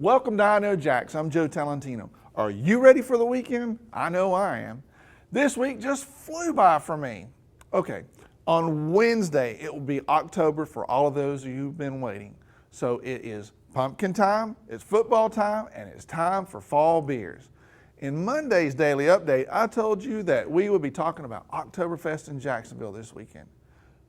Welcome to I Know Jax. I'm Joe Talentino. Are you ready for the weekend? I know I am. This week just flew by for me. Okay, on Wednesday it will be October for all of those of you who've been waiting. So it is pumpkin time, it's football time, and it's time for fall beers. In Monday's Daily Update, I told you that we would be talking about Oktoberfest in Jacksonville this weekend.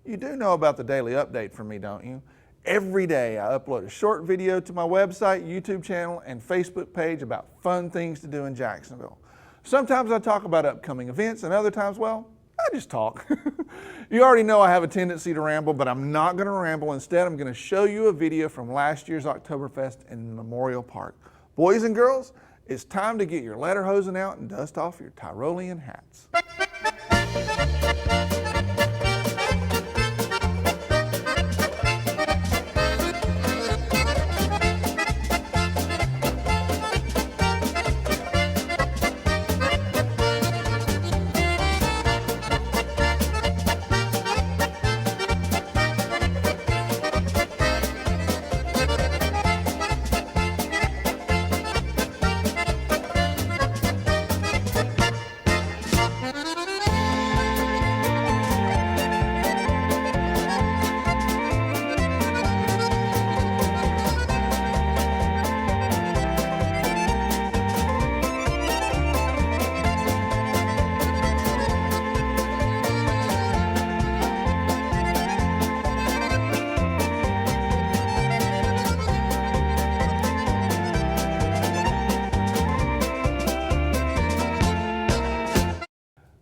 You do know about the Daily Update from me, don't you? Every day I upload a short video to my website, YouTube channel, and Facebook page about fun things to do in Jacksonville. Sometimes I talk about upcoming events, and other times, well, I just talk. You already know I have a tendency to ramble, but I'm not going to ramble. Instead, I'm going to show you a video from last year's Oktoberfest in Memorial Park. Boys and girls, it's time to get your lederhosen out and dust off your Tyrolean hats.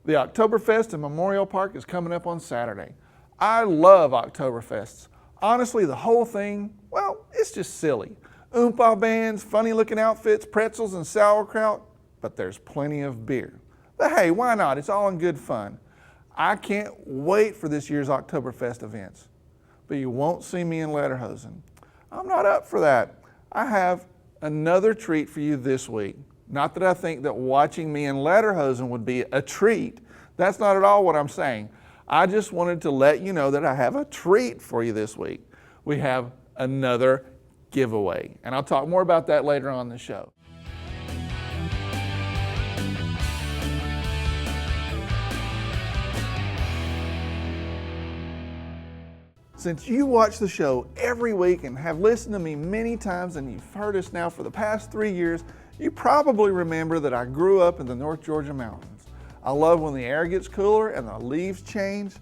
The Oktoberfest in Memorial Park is coming up on Saturday. I love Oktoberfests. Honestly, the whole thing, well, it's just silly. Oompa bands, funny looking outfits, pretzels and sauerkraut, but there's plenty of beer. But hey, why not? It's all in good fun. I can't wait for this year's Oktoberfest events. But you won't see me in lederhosen. I'm not up for that. I have another treat for you this week. Not that I think that watching me in lederhosen would be a treat. That's not at all what I'm saying. I just wanted to let you know that I have a treat for you this week. We have another giveaway, and I'll talk more about that later on in the show. Since you watch the show every week and have listened to me many times and you've heard us now for the past 3 years, you probably remember that I grew up in the North Georgia mountains. I love when the air gets cooler and the leaves change.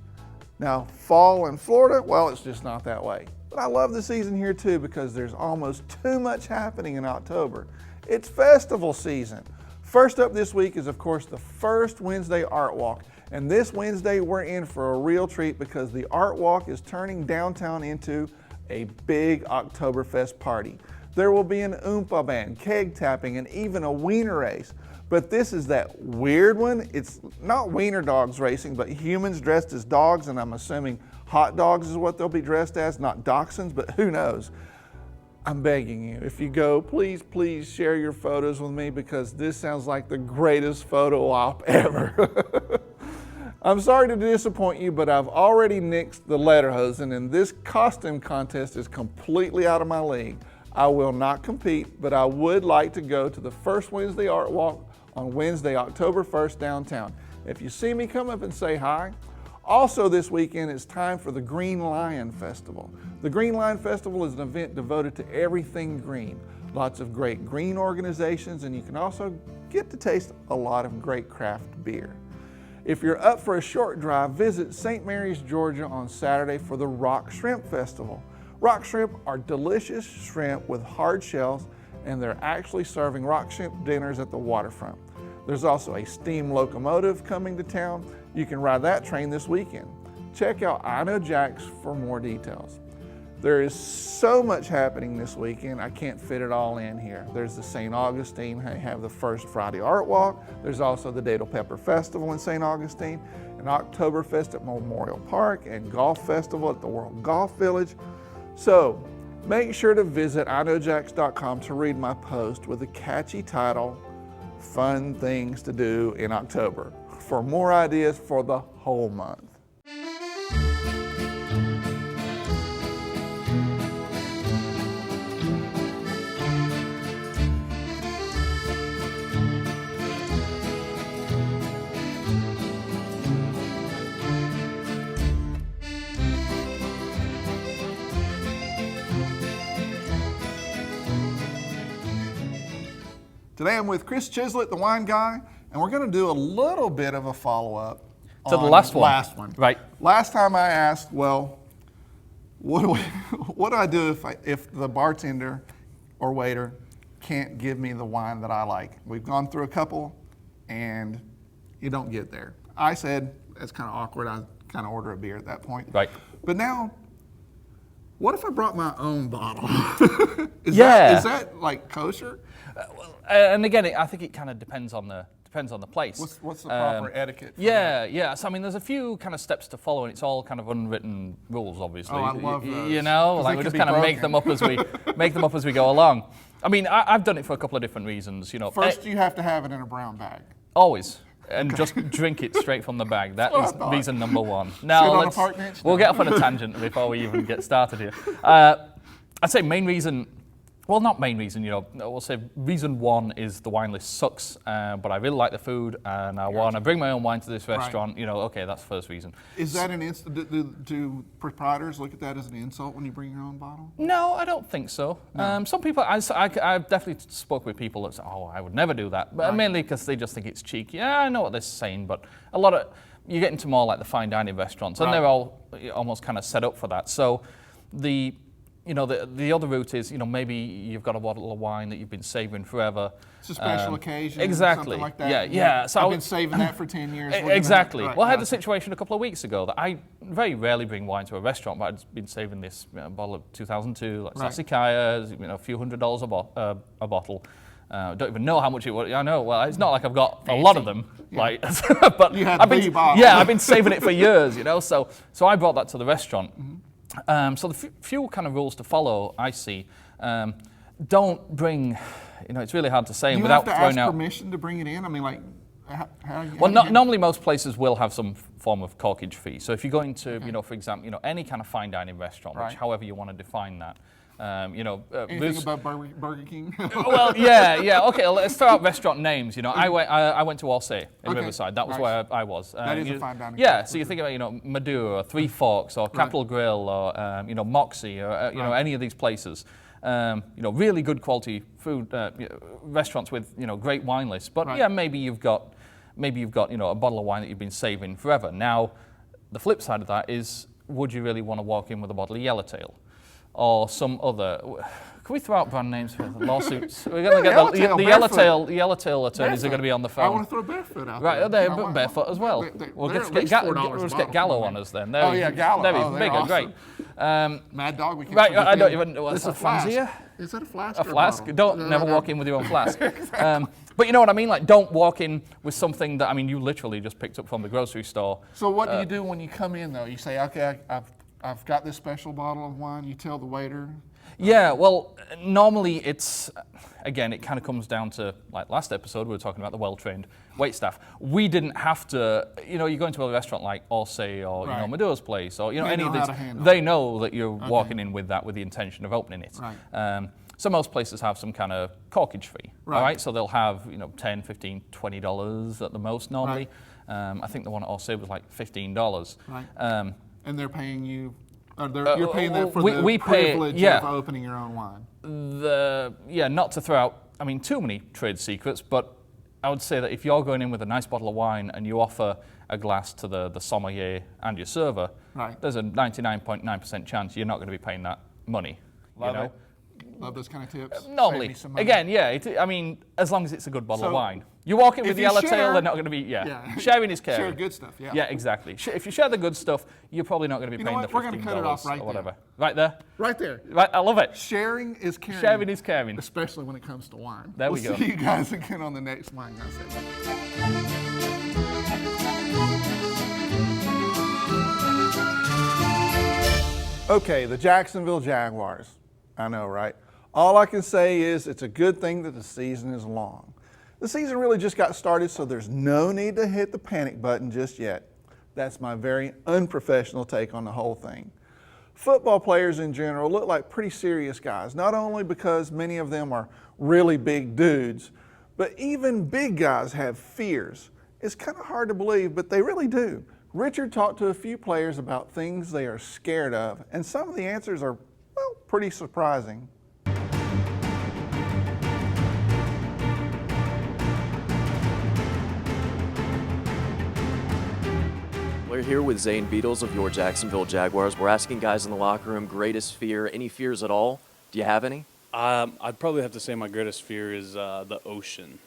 Now, fall in Florida, well, it's just not that way. But I love the season here too because there's almost too much happening in October. It's festival season. First up this week is, of course, the first Wednesday Art Walk. And this Wednesday, we're in for a real treat because the Art Walk is turning downtown into a big Oktoberfest party. There will be an Oompa band, keg tapping, and even a wiener race. But this is that weird one. It's not wiener dogs racing, but humans dressed as dogs, and I'm assuming hot dogs is what they'll be dressed as, not dachshunds, but who knows. I'm begging you, if you go, please share your photos with me because this sounds like the greatest photo op ever. I'm sorry to disappoint you, but I've already nixed the lederhosen, and this costume contest is completely out of my league. I will not compete, but I would like to go to the first Wednesday Art Walk on Wednesday, October 1st downtown. If you see me, come up and say hi. Also this weekend, it's time for the Green Lion Festival. The Green Lion Festival is an event devoted to everything green. Lots of great green organizations, and you can also get to taste a lot of great craft beer. If you're up for a short drive, visit St. Mary's, Georgia on Saturday for the Rock Shrimp Festival. Rock shrimp are delicious shrimp with hard shells, and they're actually serving rock shrimp dinners at the waterfront. There's also a steam locomotive coming to town. You can ride that train this weekend. Check out I Know Jax for more details. There is so much happening this weekend, I can't fit it all in here. There's the St. Augustine, they have the first Friday Art Walk. There's also the Dato Pepper Festival in St. Augustine, an Oktoberfest at Memorial Park, and Golf Festival at the World Golf Village. So make sure to visit iknowjax.com to read my post with the catchy title, Fun Things to Do in October, for more ideas for the whole month. Today I'm with Chris Chislett, the wine guy, and we're going to do a little bit of a follow-up to the last one. Right. Last time I asked, well, what do I do if the bartender or waiter can't give me the wine that I like? We've gone through a couple, and you don't get there. I said, that's kind of awkward. I kind of order a beer at that point. Right. But now, what if I brought my own bottle? Is Yeah. that like kosher? And again, I think it kind of depends on the place. What's the proper etiquette? For Yeah. So I mean, there's a few kind of steps to follow, and it's all kind of unwritten rules, obviously. Oh, I love those. You know, 'Cause like they we can just be kind of make broken. them up as we go along. I mean, I've done it for a couple of different reasons. You know, First, you have to have it in a brown bag. always. And just drink it straight from the bag. That That's is what I thought. reason number one. Sit Now, on a park bench? we'll get off on a tangent before we even get started here. I'd say main reason, well, not main reason, you know, we'll say reason one is the wine list sucks, but I really like the food and I want to bring my own wine to this restaurant. You know, okay, that's the first reason. Is that an insult? Do proprietors look at that as an insult when you bring your own bottle? No, I don't think so. Some people, I've definitely spoke with people that say, oh, I would never do that. But mainly because they just think it's cheeky. Yeah, I know what they're saying, but a lot of, you get into more like the fine dining restaurants, and they're all almost kind of set up for that. So the other route is, you know, maybe you've got a bottle of wine that you've been saving forever. It's a special occasion. Exactly. Something like that. Yeah. So I've been saving that for 10 years. Exactly. Right, Well, I had a situation a couple of weeks ago that I very rarely bring wine to a restaurant, but I'd been saving this bottle of 2002, like Sassicaia, you know, a few $100s a bottle. Don't even know how much it was. I know. Well, it's not like I've got a lot of them. Like, but You had I've the been, bottle. yeah, I've been saving it for years. You know, so I brought that to the restaurant. So the few kind of rules to follow, I see. Don't bring, you know, it's really hard to say without throwing out. You have to ask permission to bring it in? I mean, like, Normally most places will have some form of corkage fee. So if you're going to, you know, for example, you know, any kind of fine dining restaurant, which however you want to define that, anything about Burger King? Well, yeah. Okay, let's throw out restaurant names. You know, I went to Alsea in Riverside. That was where I was. That is a fine dining. Yeah, so you think about, you know, Maduro, or Three Forks, or Capital Grill, or you know, Moxie, or you know, any of these places. You know, really good quality food restaurants with, you know, great wine lists. But yeah, maybe you've got you know, a bottle of wine that you've been saving forever. Now, the flip side of that is, would you really want to walk in with a bottle of Yellowtail? Or some other. Can we throw out brand names for the lawsuits? We're going to get the Yellowtail attorneys are going to be on the phone. I want to throw Barefoot out there. Right, but Barefoot as well. We'll just get Gallo on us then. Gallo. They're big and great. Mad Dog, we can't right, I don't even know what's a Fanzia. Is that a flask? A flask? Never walk in with your own flask. But you know what I mean? Like, don't walk in with something that, I mean, you literally just picked up from the grocery store. So what do you do when you come in, though? You say, okay, I've got this special bottle of wine. You tell the waiter. Yeah, well, normally it's, again, it kind of comes down to, like last episode, we were talking about the well-trained waitstaff. We didn't have to, you know, you go into a restaurant like Alsea or, you know, Maduro's Place or, you know, any of these, they know that you're walking in with the intention of opening it. Right. So most places have some kind of corkage fee, all right? So they'll have, you know, $10, $15, $20 at the most normally. I think the one at Alsea was like $15. Right. And they're paying you, you're paying them for the privilege of opening your own wine. Not to throw out, I mean, too many trade secrets, but I would say that if you're going in with a nice bottle of wine and you offer a glass to the sommelier and your server, there's a 99.9% chance you're not going to be paying that money. Love it. Love those kind of tips. Normally. Again, I mean, as long as it's a good bottle of wine. You walk in with the Yellowtail, they're not going to be, sharing is caring. Share good stuff, Yeah, exactly. If you share the good stuff, you're probably not going to be paying the $15 We're going to cut it off right or whatever. there. Right there? Right there. Right, I love it. Sharing is caring. Sharing is caring. Especially when it comes to wine. There we go. We'll see you guys again on the next Wine Guy segment. Okay, the Jacksonville Jaguars. I know, right? All I can say is it's a good thing that the season is long. The season really just got started, so there's no need to hit the panic button just yet. That's my very unprofessional take on the whole thing. Football players in general look like pretty serious guys, not only because many of them are really big dudes, but even big guys have fears. It's kind of hard to believe, but they really do. Richard talked to a few players about things they are scared of, and some of the answers are, well, pretty surprising. We're here with Zane Beadles of your Jacksonville Jaguars. We're asking guys in the locker room, greatest fear, any fears at all? Do you have any? I'd probably have to say my greatest fear is the ocean.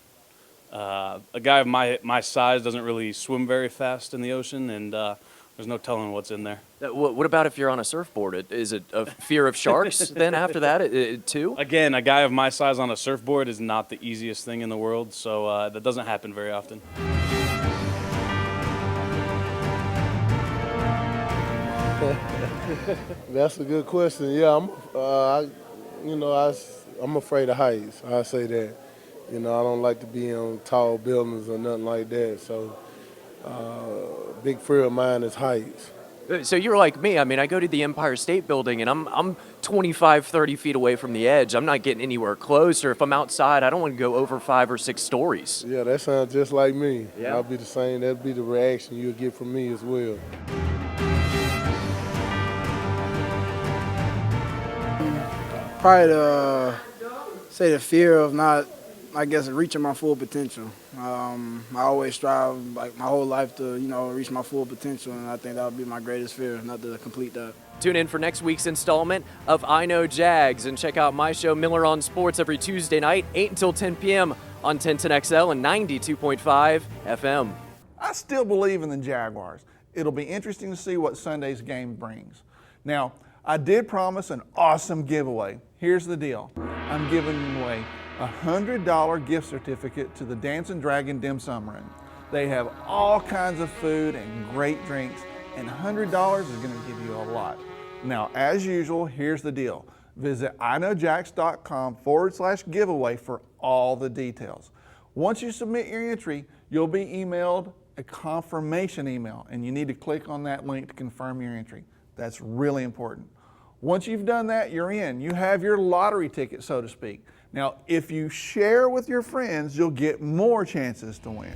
A guy of my size doesn't really swim very fast in the ocean, and there's no telling what's in there. What about if you're on a surfboard? Is it a fear of sharks then after that, too? Again, a guy of my size on a surfboard is not the easiest thing in the world, so that doesn't happen very often. That's a good question. Yeah, I'm afraid of heights. I say that. I don't like to be on tall buildings or nothing like that. So, big fear of mine is heights. So you're like me. I mean, I go to the Empire State Building, and I'm 25, 30 feet away from the edge. I'm not getting anywhere close, or if I'm outside, I don't want to go over 5 or 6 stories. Yeah, that sounds just like me. Yeah. I'll be the same. That'll be the reaction you'll get from me as well. Probably say the fear of not, I guess, reaching my full potential. I always strive, like my whole life, to reach my full potential, and I think that would be my greatest fear, not to complete that. Tune in for next week's installment of I Know Jags, and check out my show Miller on Sports every Tuesday night, 8 until 10 p.m. on 1010XL and 92.5 FM. I still believe in the Jaguars. It'll be interesting to see what Sunday's game brings. Now, I did promise an awesome giveaway. Here's the deal. I'm giving away a $100 gift certificate to the Dancing Dragon Dim Sum Room. They have all kinds of food and great drinks, and $100 is going to give you a lot. Now, as usual, here's the deal. Visit iknowjax.com/giveaway for all the details. Once you submit your entry, you'll be emailed a confirmation email, and you need to click on that link to confirm your entry. That's really important. Once you've done that, you're in. You have your lottery ticket, so to speak. Now, if you share with your friends, you'll get more chances to win.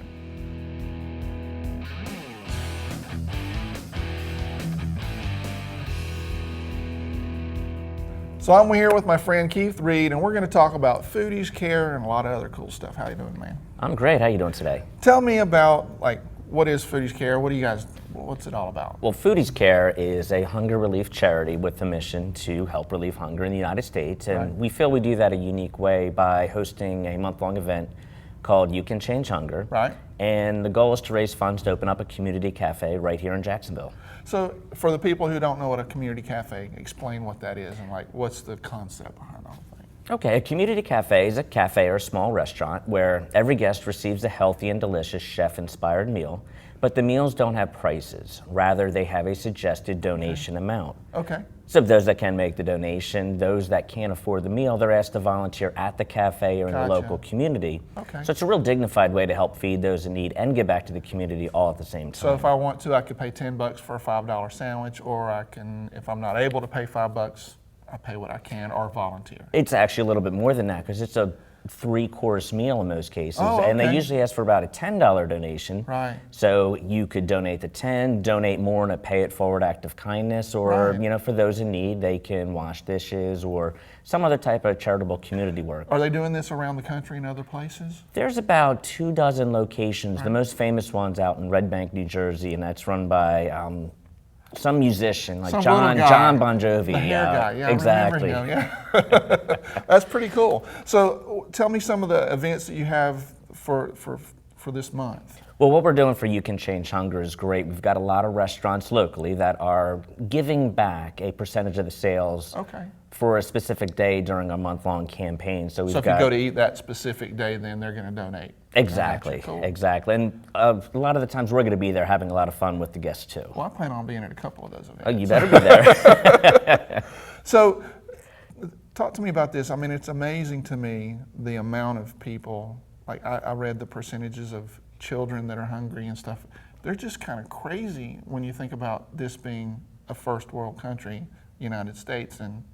So I'm here with my friend Keith Reed, and we're going to talk about Foodies Care and a lot of other cool stuff. How you doing, man? I'm great. How you doing today? Tell me about, what is Foodies Care? What's it all about? Well, Foodies Care is a hunger relief charity with the mission to help relieve hunger in the United States, and we feel we do that a unique way by hosting a month-long event called You Can Change Hunger. Right. And the goal is to raise funds to open up a community cafe right here in Jacksonville. So for the people who don't know what a community cafe, explain what that is and what's the concept behind the whole thing. Okay, a community cafe is a cafe or a small restaurant where every guest receives a healthy and delicious chef-inspired meal, but the meals don't have prices. Rather, they have a suggested donation amount. Okay. So those that can make the donation, those that can't afford the meal, they're asked to volunteer at the cafe or in the local community. Okay. So it's a real dignified way to help feed those in need and give back to the community all at the same time. So if I want to, I could pay $10 for a $5 sandwich, or I can, if I'm not able to pay $5, I pay what I can or volunteer. It's actually a little bit more than that because it's a 3-course meal in most cases, and they usually ask for about a $10 donation. Right. So you could donate the 10, donate more in a pay it forward act of kindness, or for those in need, they can wash dishes or some other type of charitable community work. Are they doing this around the country and other places? There's about 24 locations. The most famous one's out in Red Bank, New Jersey, and that's run by some musician like Some John Bon Jovi. The hair guy, yeah, exactly. I remember him, yeah. That's pretty cool. So tell me some of the events that you have for this month. Well, what we're doing for You Can Change Hunger is great. We've got a lot of restaurants locally that are giving back a percentage of the sales for a specific day during a month-long campaign. So if you go to eat that specific day, then they're going to donate. Exactly, exactly. And a lot of the times we're going to be there having a lot of fun with the guests too. Well, I plan on being at a couple of those events. Oh, you better be there. So talk to me about this. I mean, it's amazing to me the amount of people, I read the percentages of children that are hungry and stuff. They're just kind of crazy when you think about this being a first world country, United States, and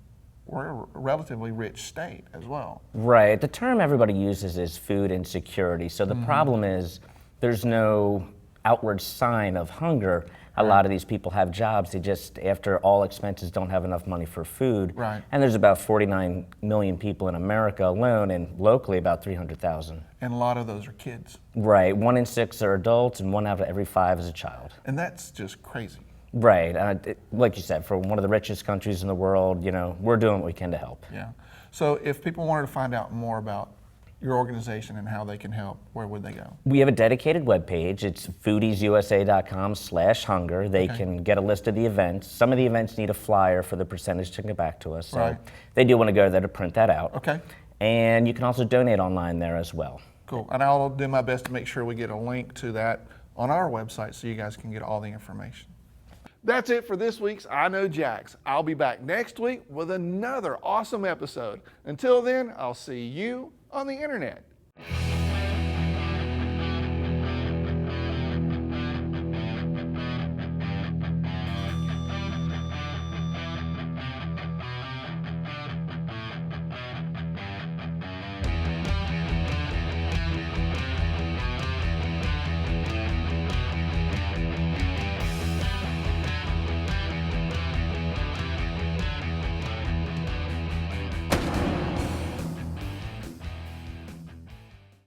we're a relatively rich state as well. Right. The term everybody uses is food insecurity. So the problem is there's no outward sign of hunger. A lot of these people have jobs. They just, after all expenses, don't have enough money for food. Right. And there's about 49 million people in America alone, and locally about 300,000. And a lot of those are kids. Right. 1 in 6 are adults, and 1 out of every 5 is a child. And that's just crazy. Right. Like you said, for one of the richest countries in the world, you know, we're doing what we can to help. Yeah. So if people wanted to find out more about your organization and how they can help, where would they go? We have a dedicated webpage. It's foodiesusa.com/hunger. They can get a list of the events. Some of the events need a flyer for the percentage to get back to us. So Right. they do want to go there to print that out. Okay. And you can also donate online there as well. Cool. And I'll do my best to make sure we get a link to that on our website so you guys can get all the information. That's it for this week's I Know Jax. I'll be back next week with another awesome episode. Until then, I'll see you on the internet.